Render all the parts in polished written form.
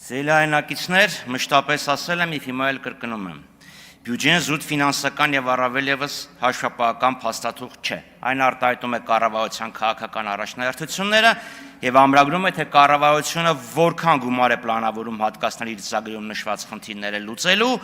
Զելայնակիցներ, մշտապես ասել եմ և հիմա էլ կրկնում եմ. բյուջեն զուտ ֆինանսական և առավել ևս հաշվապահական փաստաթուղթ չէ։ Այն արտահայտում է կառավարության քաղաքական առաջնահերթությունները և ամրագրում է, թե կառավարությունը որքան գումար է պլանավորում հատկացնել իր ծրագրում նշված խնդիրները լուծելու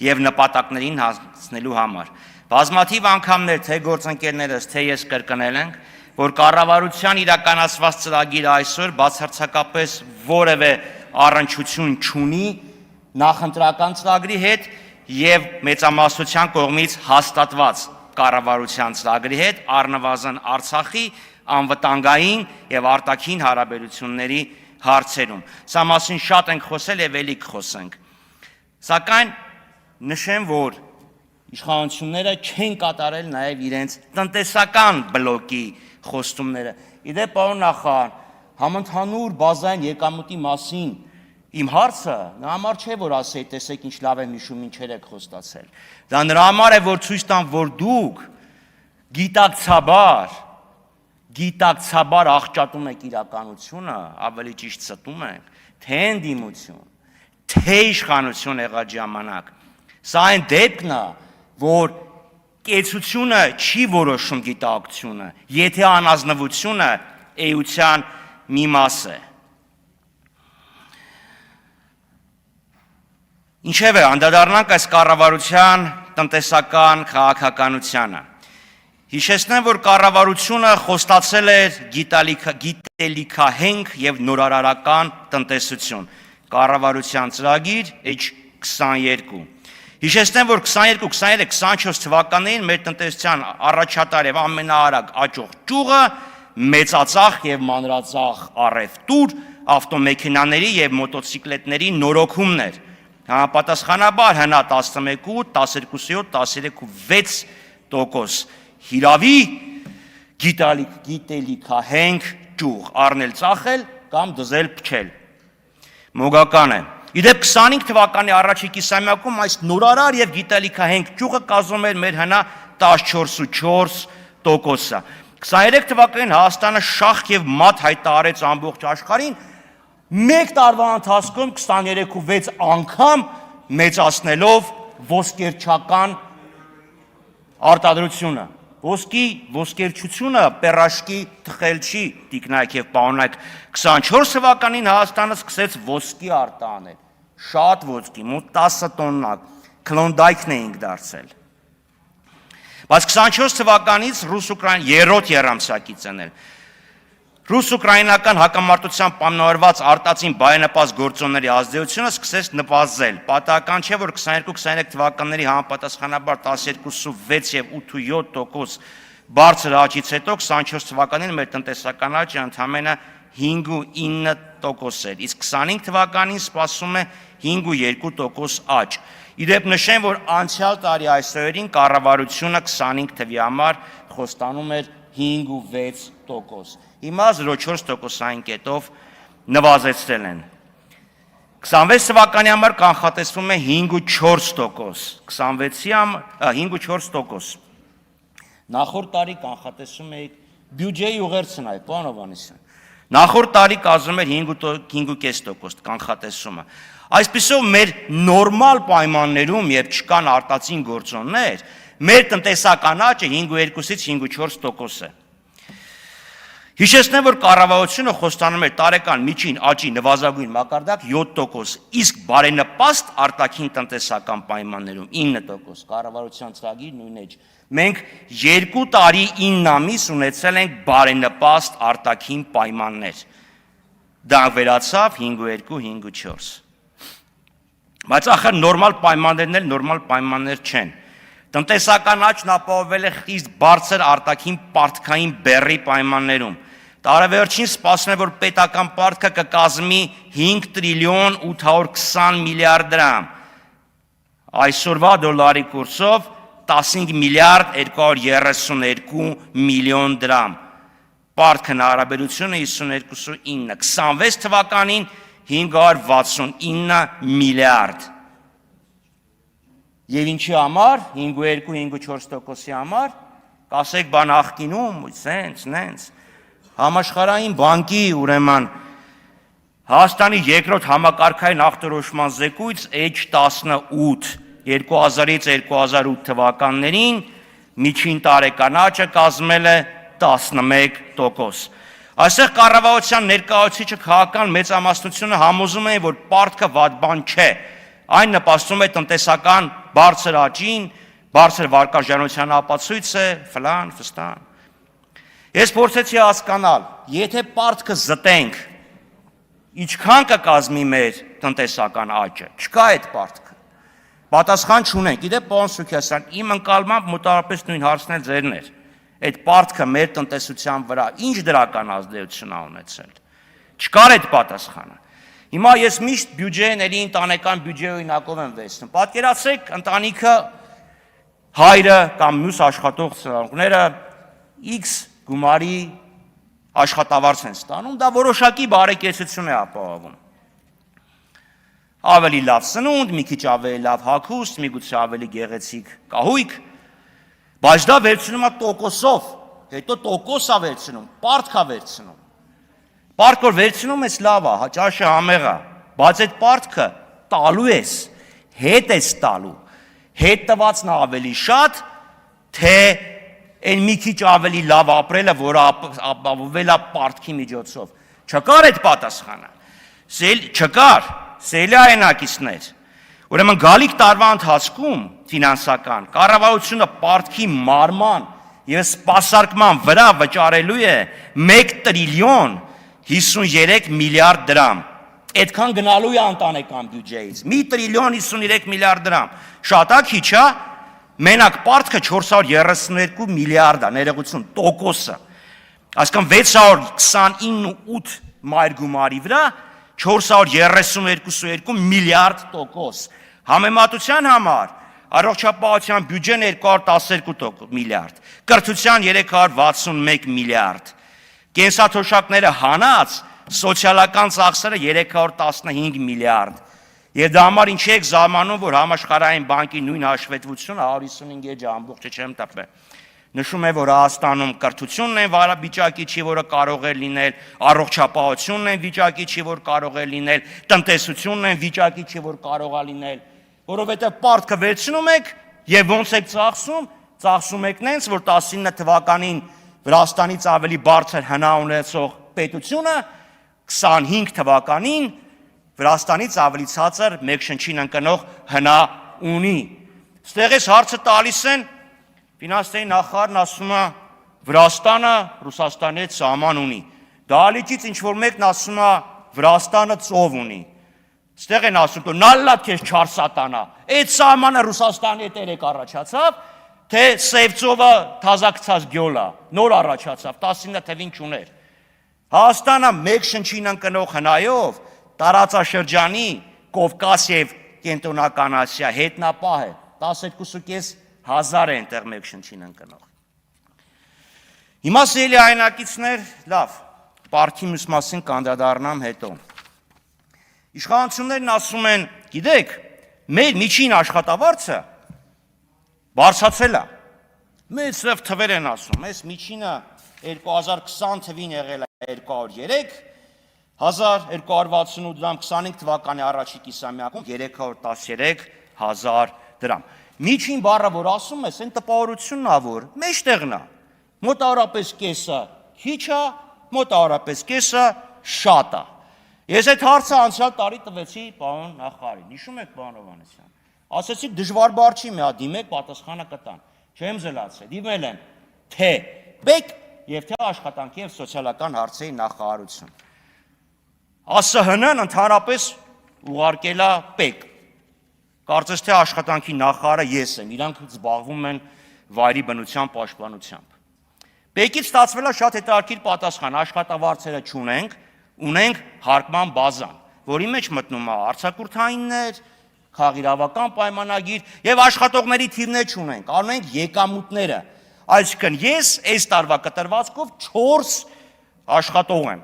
և նպատակներին հասնելու համար։ Բազմաթիվ անգամներ թե գործընկերներս, թե ես կրկնել ենք, որ կառավարության իրականացված ծրագիրը այսօր բացարձակապես որևէ առնչություն չունի նախընտրական ծրագրի հետ և մեծամասնության կողմից հաստատված կառավարության ծրագրի հետ, առնվազն Արցախի անվտանգային և արտաքին հարաբերությունների հարցերում։ Սա մասին շատ ենք խոսել և էլի կխոսենք։ Սակայն նշեմ, որ իշխանությունները չեն կատարել նաև իրենց տնտեսական բլոկի խոստումները։ Իդեպ, պարոն նախարար, համընդհանուր բազային եկամուտի մասին իմ հարցը նրա համար չէ, որ ասեի, տեսեք ինչ լավ եմ հիշում, ինչեր եք խոստացել։ Դա նրա համար է, որ ցույց տամ, որ դուք գիտակցաբար աղճատում եք իրականությունը, ավելի ճիշտ ստում եք, թե ընդդիմություն, թե իշխանություն եղած ժամանակ։ Սա այն դեպքն է, որ կեցությունը չի որոշում գիտակցությունը, եթե անազնվությունը էության մի մաս է։ Ինչևէ, անդրադառնանք այս կառավարության տնտեսական քաղաքականությանը։ Հիշեցնեմ, որ կառավարությունը խոստացել էր գիտելիքահենք և նորարարական տնտեսություն, կառավարության ծրագիր H22։ Հիշեցնեմ, որ 22-23-24 թվականներին մեր տնտեսության առաջատար և ամենաարագ աճող ճյուղը մեծածախ և մանրածախ առևտուր, ավտոմեքենաների և մոտոցիկլետների նորոգումն էր։ Համապատասխանաբար հնա 11, 12, 13.6%, հիրավի գիտելիքահենք ճյուղ, առնել ծախել կամ դզել փչել։ Մոգական է։ Իդեպ 25 թվականի առաջի կիսամյակում այս նորարար և գիտելիքահենք ճյուղը կազմում էր մեր հնա 14.4%-ը։ 23 թվականին Հայաստանը շախ և մատ հայտարարեց ամբողջ աշխարհին, մեկ տարվա ընթացքում 23.6 անգամ մեծացնելով ոսկերչական արտադրությունը։ Ոսկերչությունը պեռաշկի թխելչի, տիկնայք և պարոնայք, 24 թվականին Հայաստանը սկսեց ոսկի արտահանել, շատ ոսկի, մոտ 10 տոննա, Քլոնդայքն էինք դարձել։ Բայց 24 թվականից երրորդ եռամսյակից են ռուս-ուկրաինական հակամարտության պայմանավորված արտածին բարենպաստ գործոնների ազդեցությունը սկսեց նվազել։ Պատահական չէ, որ 22-23 թվականների համապատասխանաբար 12.6 և 8.7% բարձր աճից հետո 24 թվականին մեր տնտեսական աճը ընդամենը 5.9% էր, իսկ 25 թվականին սպասվում է 5.2% աճ։ Իդեպ նշեմ, որ անցյալ տարի այս օրերին կառավարությունը 25 թվականի համար խոստանում էր 5.6%։ Հիմա 0.4%-ային կետով նվազեցրել են։ 26 թվականի համար կանխատեսվում է 5.4%։ Նախորդ տարի կանխատեսում էիք բյուջեի ուղերձն այ, պարոն Հովհաննիսյան։ Նախորդ տարի կազմում էր 5.5% կանխատեսումը։ Այսպիսով մեր նորմալ պայմաններում, երբ չկան արտածին գործոններ, մեր տնտեսական աճը 5.2-ից 5.4% է։ Հիշեցնեմ, որ կառավարությունը խոստանում էր տարեկան միջին աճի նվազագույն մակարդակ 7%, իսկ բարենպաստ արտաքին տնտեսական պայմաններում 9%, կառավարության ծրագիր նույն էջ։ Մենք 2 տարի 9 ամիս ունեցել ենք բարենպաստ արտաքին պայմաններ։ Դա վերացավ 5.2-5.4։ Բայց ախր նորմալ պայմաններն էլ նորմալ պայմաններ չեն։ Տնտեսական աճն ապահովել է խիստ բարձր արտաքին պարտքային բեռի պայմաններում։ Տարեվերջին սպասվում է, որ պետական պարտքը կկազմի 5 տրիլիոն 820 միլիարդ դրամ։ Այսօրվա դոլարի կուրսով 15 միլիարդ 232 միլիոն դրամ։ Պարտքն հարաբերությունը 52.9, 26 թվականին 569 միլիարդ։ Եվ ինչի համար, 5.2-5.4%-ի համար, կասեք բան աղկինում, սենց, նենց, համաշխարհային բանկի ուրեմն Հայաստանի երկրորդ համակարգային ախտորոշման զեկույց H18 2000-ից 2008 թվականներին միջին տարեկան աճը կազմել է 11%։ Այստեղ կառավարության ներկայացուցիչը քաղաքական մեծամասնությունը համոզում են, որ պարտքը վատ բան չէ։ Այն նպաստում է տնտեսական բարձր աճին, բարձր վարկաժանության ապացույց է, ֆլան, ֆստան։ Ես փորձեցի հասկանալ, եթե պարտքը զտենք, ինչքան կկազմի մեր տնտեսական աճը, չկա այդ պարտքը։ Պատասխան չունենք։ Գիտեք, պարոն Սուքիասյան, իմ ընկալմամբ մոտավորապես նույն հարցն էլ ձերն էր։ Այդ պարտքը մեր տնտեսության վրա ինչ դրական ազդեցություն ա ունեցել։ Չկար այդ պատասխանը։ Հիմա ես միշտ բյուջեին էլի ընտանեկան բյուջեի օրինակով եմ վերցնում։ Պատկերացրեք, ընտանիքը հայրը կամ մյուս աշխատող ծնողները X գումարի աշխատավարձ են ստանում, դա որոշակի բարեկեցություն է ապահովում։ Ավելի լավ սնունդ, մի քիչ ավելի լավ հագուստ, միգուցե ավելի գեղեցիկ կահույք, բայց դա վերցնում է տոկոսով, հետո տոկոսա վերցնում, պարտքա վերցնում։ Պարտք որ վերցնում ես լավ է, ճաշը համեղ է, բայց այդ պարտքը տալու ես, հետ ես տալու, հետ տվածն ավելի շատ, թե այն մի քիչ ավելի լավ ապրելը, որը ապահովել է պարտքի միջոցով։ Չկար այդ պատասխանը։ Չկար, սելի այնակիցներ։ Ուրեմն գալիք տարվա ընթացքում ֆինանսական կառավարությունը պարտքի մարման եւ սպասարկման վրա վճարելու է 1 տրիլիոն 53 միլիարդ դրամ։ Այդքան գնալու է ընտանեկան բյուջեից։ 1 տրիլիոն 53 միլիարդ դրամ։ Շատ է, քիչ է։ Մենակ պարտքը 432 միլիարդ է, ներողություն, տոկոսը։ Այսինքն 629.8 մայր գումարի վրա 432 միլիարդ տոկոս։ Համեմատության համար առողջապահության բյուջեն 212 միլիարդ, կրթության 361 միլիարդ, կենսաթոշակները հանած սոցիալական ծախսերը 315 միլիարդ։ Եվ դա համար ինչի եք զարմանում, որ համաշխարհային բանկի նույն հաշվետվությունը 155 էջ ամբողջը չեմ տպել։ Նշում է, որ Հայաստանում կրթությունն են վիճակի չի, որը կարող է լինել, առողջապահությունն են վիճակի չի, որ կարող է լինել, տնտեսությունն են վիճակի չի, որ կարող է լինել, որովհետև պարտքը վերցնում եք եւ ոնց եք ծախսում եք նենց, որ 19 թվականին Վրաստանից ավելի բարձր հնա ունեցող պետությունը 25 թվականին Վրաստանից ավելի ցածր մեկ շնչին ընկնող հնա ունի։ Ստեղ էս հարցը տալիս են ֆինանսների նախարարն ասում է Վրաստանը Ռուսաստանի հետ սահման ունի։ Դահլիճից ինչ որ մեկն ասում է Վրաստանը ծով ունի։ Ստեղ են ասում որ նալլա քեզ չար սատանա։ Այդ սահմանը Ռուսաստանի հետ երեք առաջացավ, թե Սևծովը թազակցած գյոլա, նոր առաջացավ, 19 թվին չուներ։ Հայաստանը մեկ շնչին ընկնող հնայով տարածաշրջանի Կովկաս եւ Կենտրոնական Ասիա հետնապահ է 12.5 հազար է այնտեղ մեկ շնչին ընկնող։ Հիմա սիրելի այնակիցներ, լավ, պարտքի մյուս մասին կանդրադառնամ հետո։ Իշխանություններն ասում են, գիտեք, մեր միջին աշխատավարձը բարձրացել է։ Մեծ թվեր են ասում, այս միջինը 2020 թվին եղել է 203 1268 դրամ, 25 թվականի առաջի կիսամյակում 313 հազար դրամ։ Միջին բառը, որ ասում ես, այն տպավորությունն ա, որ մեջտեղն է, մոտավորապես կեսը քիչ է, մոտավորապես կեսը շատ է։ Ես այդ հարցը անցյալ տարի տվեցի պարոն նախարարին, հիշում եք պարոն Հովհաննիսյան, ասեցիք դժվար բառ չի, մի հատ դիմեք, պատասխանը կտան, չեմ զլացել, դիմել եմ թե ՊԵԿ եւ թե աշխատանքի եւ սոցիալական հարցերի նախարարություն։ ԱՍՀՆ-ն ընդհանրապես ուղարկել է ՊԵԿ։ Կարծես թե աշխատանքի նախարարը ես եմ, իրանք զբաղվում են վայրի բնության պաշտպանությամբ։ ՊԵԿ-ից ստացվել է շատ հետաքրքիր պատասխան, աշխատավարձերը չունենք, ունենք հարկման բազան, որի մեջ մտնում է արձակուրդայիններ, քաղաքիրավական պայմանագիր եւ աշխատողների թիվներ չունենք, առնում ենք եկամուտները։ Այսինքն ես այս տարվա կտրվածքով 4 աշխատող եմ,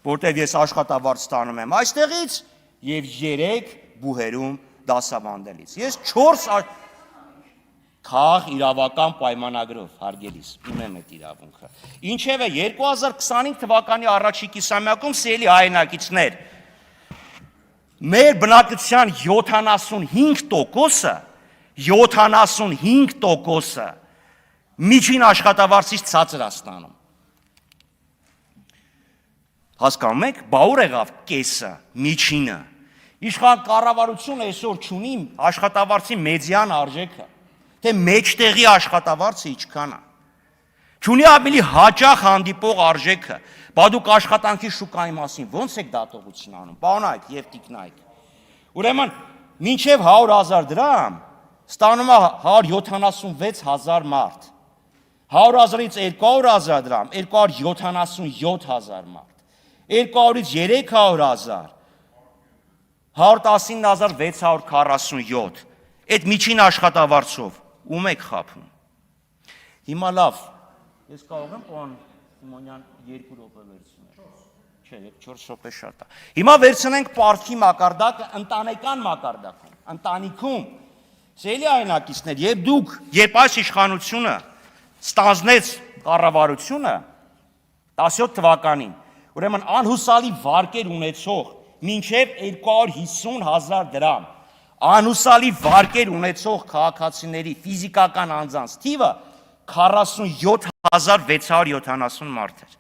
որտեղ ես աշխատավարձ ստանում եմ այստեղից եւ 3 բուհերում դասավանդելիս։ Ես 4 քաղաքիրավական պայմանագրով հարգելիս, ունեմ այդ իրավունքը։ Ինչևէ 2025 թվականի առաջի կիսամյակում սիրելի հայրենակիցներ, Մեր բնակչության 75%-ը միջին աշխատավարձից ցածր է ստանում։ Հասկանում եք, բա ուր եղավ կեսը, միջինը։ Իշխան կառավարությունը այսօր չունի աշխատավարձի մեդիան արժեքը, թե մեջտեղի աշխատավարձը ինչքան է։ Չունի ավելի հաճախ հանդիպող արժեքը։ Բա դուք աշխատանքի շուկայի մասին ո՞նց եք դատողություն անում, պարոնայք եւ տիկնայք։ Ուրեմն, մինչև 100,000 դրամ ստանում է 176,000 մարդ։ 100,000-ից 200,000 դրամ 277,000 մարդ։ 200-ից 300,000 119,647, այդ միջին աշխատավարձով ում եք խաբում։ Հիմա լավ, ես կարող եմ պարոն Սիմոնյան 2 րոպե վերցնել։ Չէ, 4 րոպե շատ է։ Հիմա վերցնենք պարտքի մակարդակը ընտանեկան մակարդակում, ընտանիքում։ Սիրելի այնակիցներ, երբ այս իշխանությունը ստանձնեց կառավարությունը 17 թվականին, ուրեմն անհուսալի վարկեր ունեցող մինչև 250,000 դրամ անհուսալի վարկեր ունեցող քաղաքացիների ֆիզիկական անձանց թիվը 47,670 մարդ էր։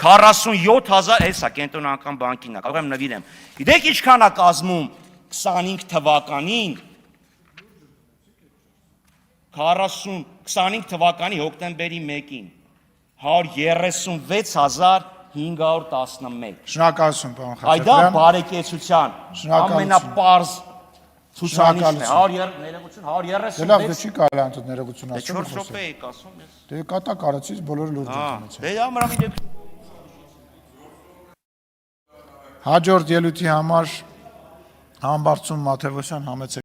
47,000, հեսա կենտրոնական բանկին է, կարող եմ նվիրեմ։ Գիտեք ինչքան է կազմում 25 թվականին 25 թվականի հոկտեմբերի 1-ին 136,511։ Շնորհակալություն, պարոն Այդ դա Խաչատրյան։ բարեկեցության ամենապարզ ցուցանիշն է։ 136։ Լավ, դե չի կարելի անտուտ ներողություն Դե ասել։ 4 րոպե եք ասում ես։ Դե կատակ արեցից բոլորը լուրջ ընդունեցին։ Դե ամրամի դեպք Հաջորդ ելույթի համար Համբարձում Մաթևոսյան համեցեք